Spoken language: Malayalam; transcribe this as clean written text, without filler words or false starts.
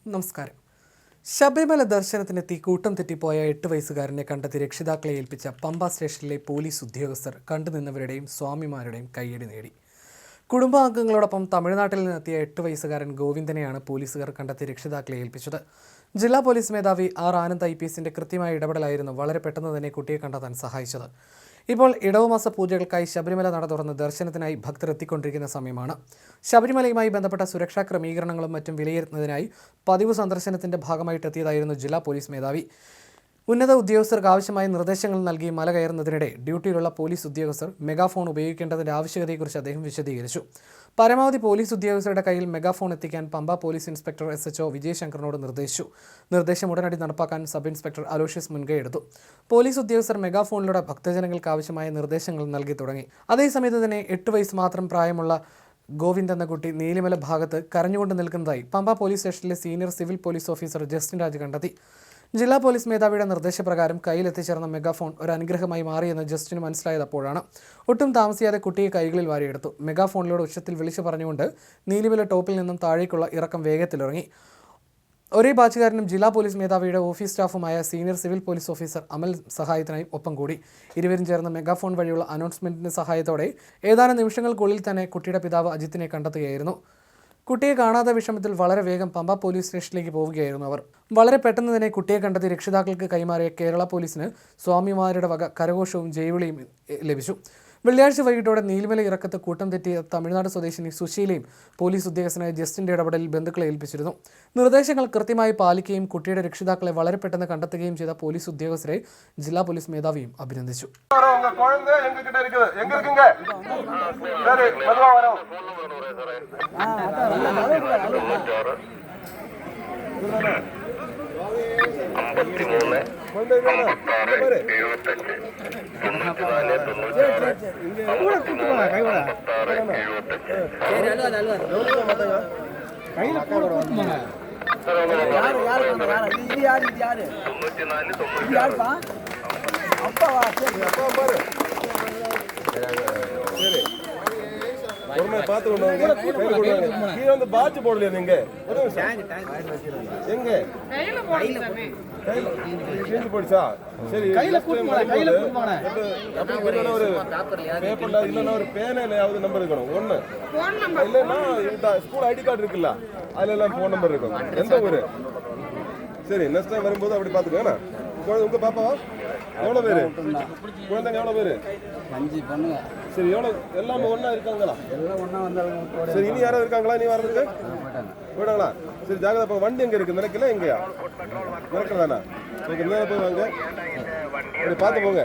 നമസ്കാരം. ശബരിമല ദർശനത്തിനെത്തി കൂട്ടം തെറ്റിപ്പോയ 8 വയസ്സുകാരനെ കണ്ടെത്തി രക്ഷിതാക്കളെ ഏൽപ്പിച്ച പമ്പ സ്റ്റേഷനിലെ പോലീസ് ഉദ്യോഗസ്ഥർ കണ്ടുനിന്നവരുടെയും സ്വാമിമാരുടെയും കയ്യടി നേടി. കുടുംബാംഗങ്ങളോടൊപ്പം തമിഴ്നാട്ടിൽ നിന്നെത്തിയ 8 വയസ്സുകാരൻ ഗോവിന്ദനെയാണ് പോലീസുകാർ കണ്ടെത്തി രക്ഷിതാക്കളെ ഏൽപ്പിച്ചത്. ജില്ലാ പോലീസ് മേധാവി ആർ ആനന്ദ് IPSന്റെ കൃത്യമായ ഇടപെടലായിരുന്നു വളരെ പെട്ടെന്ന് തന്നെ കുട്ടിയെ കണ്ടെത്താൻ സഹായിച്ചത്. ഇപ്പോൾ ഇടവമാസ പൂജകൾക്കായി ശബരിമല നട തുറന്ന് ദർശനത്തിനായി ഭക്തർ എത്തിക്കൊണ്ടിരിക്കുന്ന സമയമാണ്. ശബരിമലയുമായി ബന്ധപ്പെട്ട സുരക്ഷാ ക്രമീകരണങ്ങളും മറ്റും വിലയിരുത്തുന്നതിനായി പതിവ് സന്ദർശനത്തിന്റെ ഭാഗമായിട്ട് എത്തിയതായിരുന്നു ജില്ലാ പോലീസ് മേധാവി. ഉന്നത ഉദ്യോഗസ്ഥർക്ക് ആവശ്യമായ നിർദ്ദേശങ്ങൾ നൽകി മല കയറുന്നതിനിടെ ഡ്യൂട്ടിയിലുള്ള പോലീസ് ഉദ്യോഗസ്ഥർ മെഗാഫോൺ ഉപയോഗിക്കേണ്ടതിന്റെ ആവശ്യകതയെക്കുറിച്ച് അദ്ദേഹം വിശദീകരിച്ചു. പരമാവധി പോലീസ് ഉദ്യോഗസ്ഥരുടെ കയ്യിൽ മെഗാഫോൺ എത്തിക്കാൻ പമ്പ പോലീസ് ഇൻസ്പെക്ടർ SHO വിജയശങ്കറിനോട് നിർദ്ദേശിച്ചു. നിർദ്ദേശം ഉടനടി നടപ്പാക്കാൻ സബ് ഇൻസ്പെക്ടർ അലോഷ്യസ് മുൻകൈയെടുത്തു. പോലീസ് ഉദ്യോഗസ്ഥർ മെഗാഫോണിലൂടെ ഭക്തജനങ്ങൾക്ക് ആവശ്യമായ നിർദ്ദേശങ്ങൾ നൽകി തുടങ്ങി. അതേസമയത്ത് തന്നെ 8 വയസ്സ് മാത്രം പ്രായമുള്ള ഗോവിന്ദ് എന്ന കുട്ടി നീലിമല ഭാഗത്ത് കരഞ്ഞുകൊണ്ട് നിൽക്കുന്നതായി പമ്പ പോലീസ് സ്റ്റേഷനിലെ senior civil police officer Justin Raj കണ്ടെത്തി. ജില്ലാ പോലീസ് മേധാവിയുടെ നിർദ്ദേശപ്രകാരം കയ്യിലെത്തിച്ചേർന്ന മെഗാഫോൺ ഒരു അനുഗ്രഹമായി മാറിയെന്ന് ജസ്റ്റിന് മനസ്സിലായതപ്പോഴാണ്. ഒട്ടും താമസിയാതെ കുട്ടിയെ കൈകളിൽ വാരിയെടുത്തു. മെഗാഫോണിലൂടെ ഉച്ചത്തിൽ വിളിച്ചു പറഞ്ഞുകൊണ്ട് നീലിമല ടോപ്പിൽ നിന്നും താഴേക്കുള്ള ഇറക്കം വേഗത്തിലിറങ്ങി. ഒരേ ബാച്ചുകാരനും ജില്ലാ പോലീസ് മേധാവിയുടെ ഓഫീസ് സ്റ്റാഫുമായ senior civil police officer Amal സഹായത്തിനായി ഒപ്പം കൂടി. ഇരുവരും ചേർന്ന് മെഗാഫോൺ വഴിയുള്ള അനൗൺസ്മെന്റിന്റെ സഹായത്തോടെ ഏതാനും നിമിഷങ്ങൾക്കുള്ളിൽ തന്നെ കുട്ടിയുടെ പിതാവ് അജിത്തിനെ കണ്ടെത്തുകയായിരുന്നു. കുട്ടിയെ കാണാത്ത വിഷമത്തിൽ വളരെ വേഗം പമ്പ പോലീസ് സ്റ്റേഷനിലേക്ക് പോവുകയായിരുന്നു അവർ. വളരെ പെട്ടെന്ന് തന്നെ കുട്ടിയെ കണ്ടെത്തി രക്ഷിതാക്കൾക്ക് കൈമാറിയ കേരള പോലീസിന് സ്വാമിമാരുടെ വക കരഘോഷവും ജൈവിളിയും ലഭിച്ചു. വെള്ളിയാഴ്ച വൈകിട്ടോടെ നീലിമല ഇറക്കത്ത് കൂട്ടം തെറ്റിയ തമിഴ്നാട് സ്വദേശിനി സുശീലയും പോലീസ് ഉദ്യോഗസ്ഥനായ ജസ്റ്റിന്റെ ഇടപെടലിൽ ബന്ധുക്കളെ ഏൽപ്പിച്ചിരുന്നു. നിർദ്ദേശങ്ങൾ കൃത്യമായി പാലിക്കുകയും കുട്ടിയുടെ രക്ഷിതാക്കളെ വളരെ പെട്ടെന്ന് കണ്ടെത്തുകയും ചെയ്ത പോലീസ് ഉദ്യോഗസ്ഥരെ ജില്ലാ പോലീസ് മേധാവിയും അഭിനന്ദിച്ചു. பாத்து போடலையா நீங்க எங்க போயிடுச்சா? சரி, ஒரு பேனாவது நம்பர் இருக்கணும். ஒண்ணு இல்லைன்னா ஸ்கூல் ID கார்டு இருக்குல்ல, அதுல எல்லாம் போன் நம்பர் இருக்கும். எந்த ஊரு? சரி, நெக்ஸ்ட் டைம் வரும்போது அப்படி பாத்துக்கோங்க. உங்க பாப்பாவா? எவ்வளவு பேரு குழந்தைங்க? எவ்வளவு பேரு? 5 பொண்ணுங்க. சரி, எவ்வளவு எல்லாமே ஒண்ணா இருக்காங்களா? எல்லாம் ஒண்ணா வந்தாலும். சரி, இனி யாராவது இருக்காங்களா? நீ வரதுக்கு போயிட்டாங்களா? சரி, ஜாகிரதை. வண்டி எங்க இருக்கு? நினைக்கல எங்கயா? நினைக்கிறதானா? ஓகே, மேலே போய் வாங்க, அப்படி பார்த்து போங்க.